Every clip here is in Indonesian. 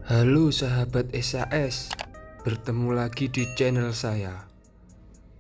Halo sahabat SAS, bertemu lagi di channel saya.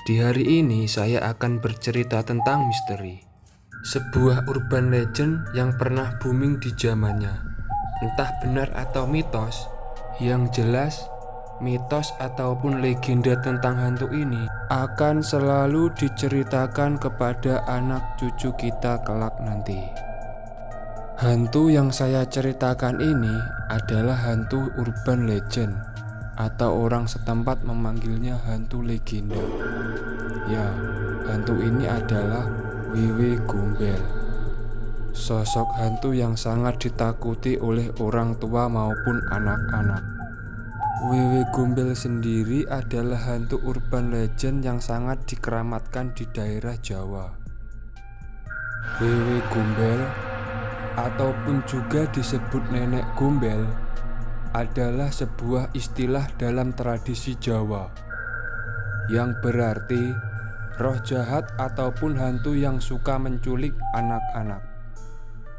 Di hari ini saya akan bercerita tentang misteri, sebuah urban legend yang pernah booming di zamannya. Entah benar atau mitos, yang jelas mitos ataupun legenda tentang hantu ini akan selalu diceritakan kepada anak cucu kita kelak nanti. Hantu yang saya ceritakan ini adalah hantu urban legend, atau orang setempat memanggilnya hantu legenda. Ya, hantu ini adalah Wewe Gombel. Sosok hantu yang sangat ditakuti oleh orang tua maupun anak-anak. Wewe Gombel sendiri adalah hantu urban legend yang sangat dikeramatkan di daerah Jawa. Wewe Gombel ataupun juga disebut nenek gombel adalah sebuah istilah dalam tradisi Jawa yang berarti roh jahat ataupun hantu yang suka menculik anak-anak.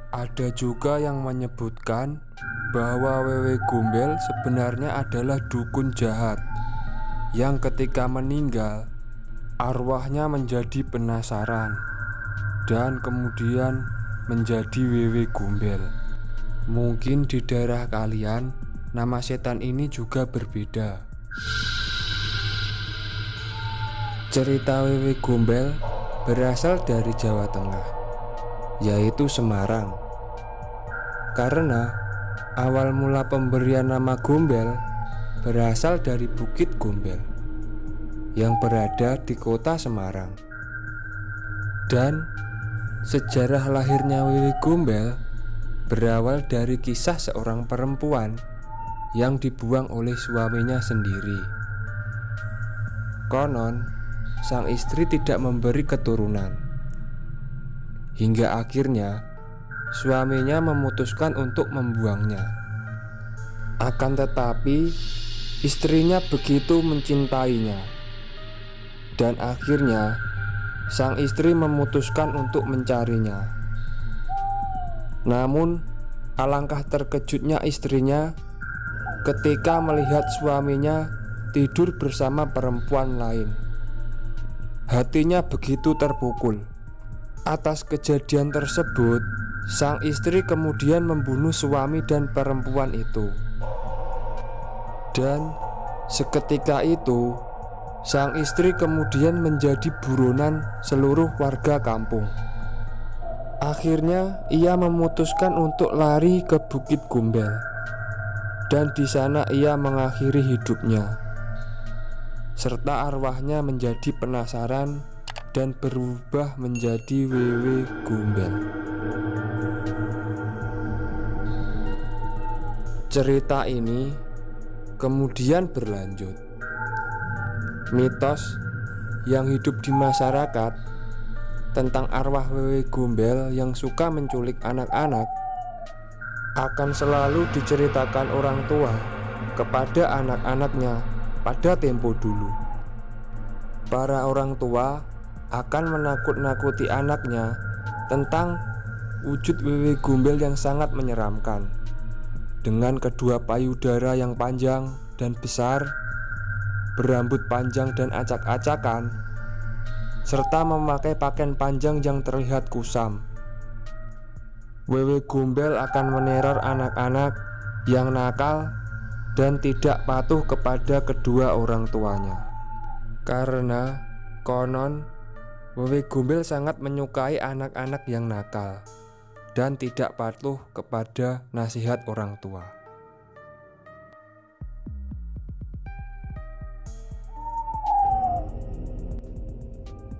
Ada juga yang menyebutkan bahwa Wewe Gombel sebenarnya adalah dukun jahat yang ketika meninggal arwahnya menjadi penasaran dan kemudian menjadi Wewe Gombel. Mungkin di daerah kalian nama setan ini juga berbeda. Cerita Wewe Gombel berasal dari Jawa Tengah, yaitu Semarang. Karena awal mula pemberian nama Gombel berasal dari Bukit Gombel yang berada di kota Semarang. Dan sejarah lahirnya Wewe Gombel berawal dari kisah seorang perempuan yang dibuang oleh suaminya sendiri. Konon, sang istri tidak memberi keturunan. Hingga akhirnya, suaminya memutuskan untuk membuangnya. Akan tetapi, istrinya begitu mencintainya. Dan akhirnya, sang istri memutuskan untuk mencarinya. Namun, alangkah terkejutnya istrinya ketika melihat suaminya tidur bersama perempuan lain. Hatinya begitu terpukul. Atas kejadian tersebut, sang istri kemudian membunuh suami dan perempuan itu. Dan seketika itu, sang istri kemudian menjadi buronan seluruh warga kampung. Akhirnya ia memutuskan untuk lari ke Bukit Gombel, dan di sana ia mengakhiri hidupnya, serta arwahnya menjadi penasaran dan berubah menjadi Wewe Gombel. Cerita ini kemudian berlanjut. Mitos yang hidup di masyarakat tentang arwah Wewe Gombel yang suka menculik anak-anak akan selalu diceritakan orang tua kepada anak-anaknya pada tempo dulu. Para orang tua akan menakut-nakuti anaknya tentang wujud Wewe Gombel yang sangat menyeramkan, dengan kedua payudara yang panjang dan besar, berambut panjang dan acak-acakan, serta memakai pakaian panjang yang terlihat kusam. Wewe Gombel akan meneror anak-anak yang nakal dan tidak patuh kepada kedua orang tuanya. Karena konon Wewe Gombel sangat menyukai anak-anak yang nakal dan tidak patuh kepada nasihat orang tua.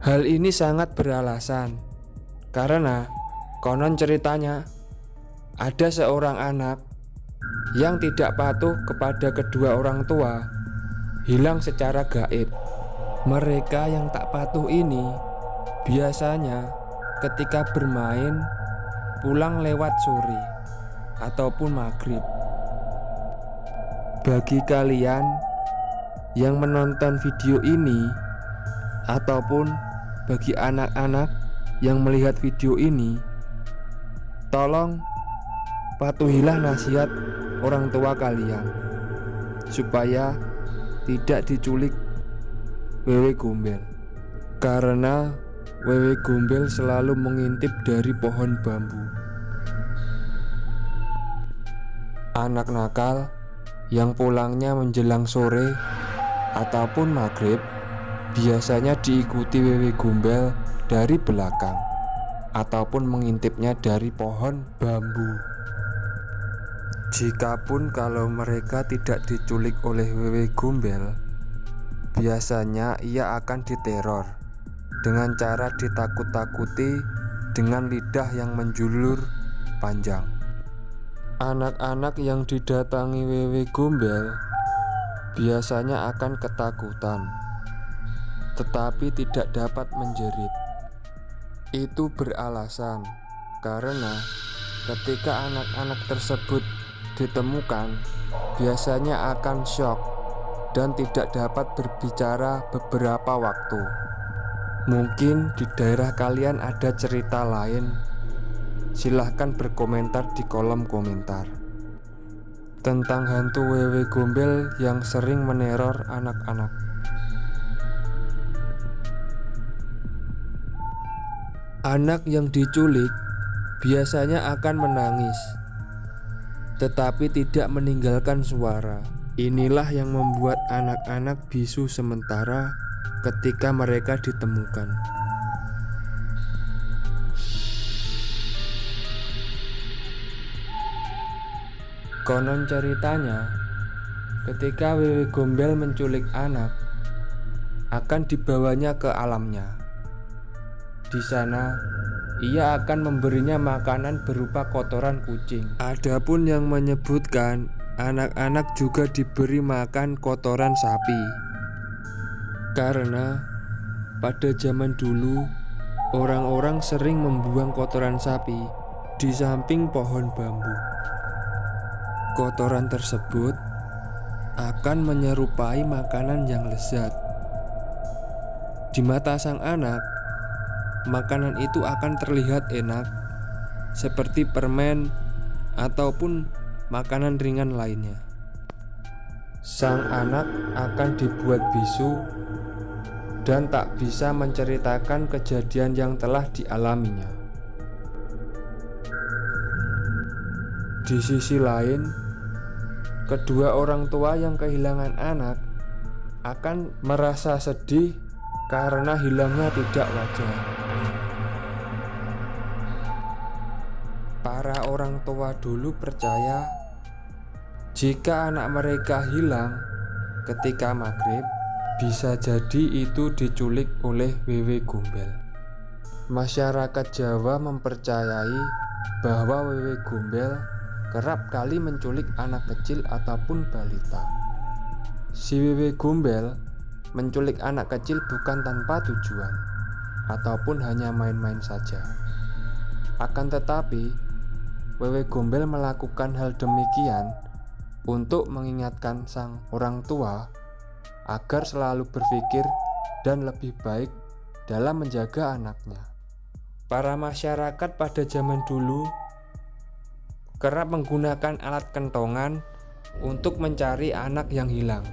Hal ini sangat beralasan karena konon ceritanya ada seorang anak yang tidak patuh kepada kedua orang tua hilang secara gaib. Mereka yang tak patuh ini biasanya ketika bermain pulang lewat sore ataupun maghrib. Bagi kalian yang menonton video ini, ataupun bagi anak-anak yang melihat video ini, tolong patuhilah nasihat orang tua kalian supaya tidak diculik wewe gombel. Karena wewe gombel selalu mengintip dari pohon bambu. Anak nakal yang pulangnya menjelang sore ataupun maghrib biasanya diikuti wewe gombel dari belakang ataupun mengintipnya dari pohon bambu. Jikapun kalau mereka tidak diculik oleh wewe gombel, biasanya ia akan diteror dengan cara ditakut-takuti dengan lidah yang menjulur panjang. Anak-anak yang didatangi wewe gombel biasanya akan ketakutan, tetapi tidak dapat menjerit. Itu beralasan karena ketika anak-anak tersebut ditemukan, biasanya akan syok dan tidak dapat berbicara beberapa waktu. Mungkin di daerah kalian ada cerita lain. Silahkan berkomentar di kolom komentar tentang hantu wewe gombel yang sering meneror anak-anak. Anak yang diculik biasanya akan menangis, tetapi tidak meninggalkan suara. Inilah yang membuat anak-anak bisu sementara ketika mereka ditemukan. Konon ceritanya, ketika wewe gombel menculik anak, akan dibawanya ke alamnya. Di sana, ia akan memberinya makanan berupa kotoran kucing. Adapun yang menyebutkan anak-anak juga diberi makan kotoran sapi. Karena pada zaman dulu, orang-orang sering membuang kotoran sapi di samping pohon bambu. Kotoran tersebut akan menyerupai makanan yang lezat. Di mata sang anak, makanan itu akan terlihat enak, seperti permen ataupun makanan ringan lainnya. Sang anak akan dibuat bisu dan tak bisa menceritakan kejadian yang telah dialaminya. Di sisi lain, kedua orang tua yang kehilangan anak akan merasa sedih karena hilangnya tidak wajar. Para orang tua dulu percaya jika anak mereka hilang ketika maghrib, bisa jadi itu diculik oleh wewe gombel. Masyarakat Jawa mempercayai bahwa wewe gombel kerap kali menculik anak kecil ataupun balita. Si wewe gombel menculik anak kecil bukan tanpa tujuan ataupun hanya main-main saja. Akan tetapi, wewe gombel melakukan hal demikian untuk mengingatkan sang orang tua agar selalu berpikir dan lebih baik dalam menjaga anaknya. Para masyarakat pada zaman dulu kerap menggunakan alat kentongan untuk mencari anak yang hilang.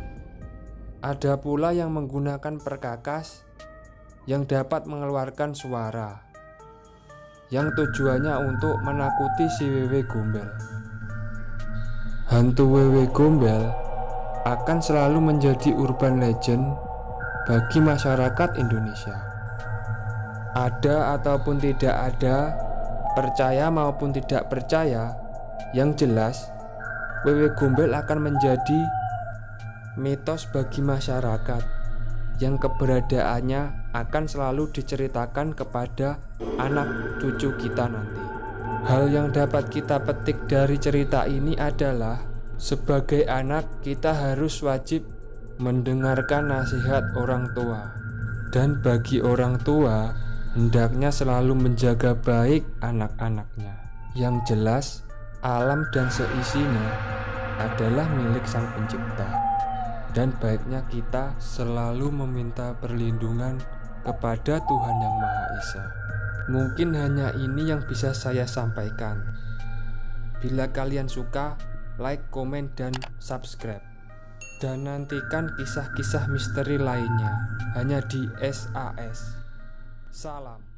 Ada pula yang menggunakan perkakas yang dapat mengeluarkan suara, yang tujuannya untuk menakuti si wewe gombel. Hantu wewe gombel akan selalu menjadi urban legend bagi masyarakat Indonesia. Ada ataupun tidak ada, percaya maupun tidak percaya, yang jelas wewe gombel akan menjadi mitos bagi masyarakat yang keberadaannya akan selalu diceritakan kepada anak cucu kita nanti. Hal yang dapat kita petik dari cerita ini adalah sebagai anak kita harus wajib mendengarkan nasihat orang tua, dan bagi orang tua hendaknya selalu menjaga baik anak-anaknya. Yang jelas, alam dan seisinya adalah milik Sang Pencipta, dan baiknya kita selalu meminta perlindungan kepada Tuhan Yang Maha Esa. Mungkin hanya ini yang bisa saya sampaikan. Bila kalian suka, like, komen, dan subscribe. Dan nantikan kisah-kisah misteri lainnya hanya di SAS. Salam.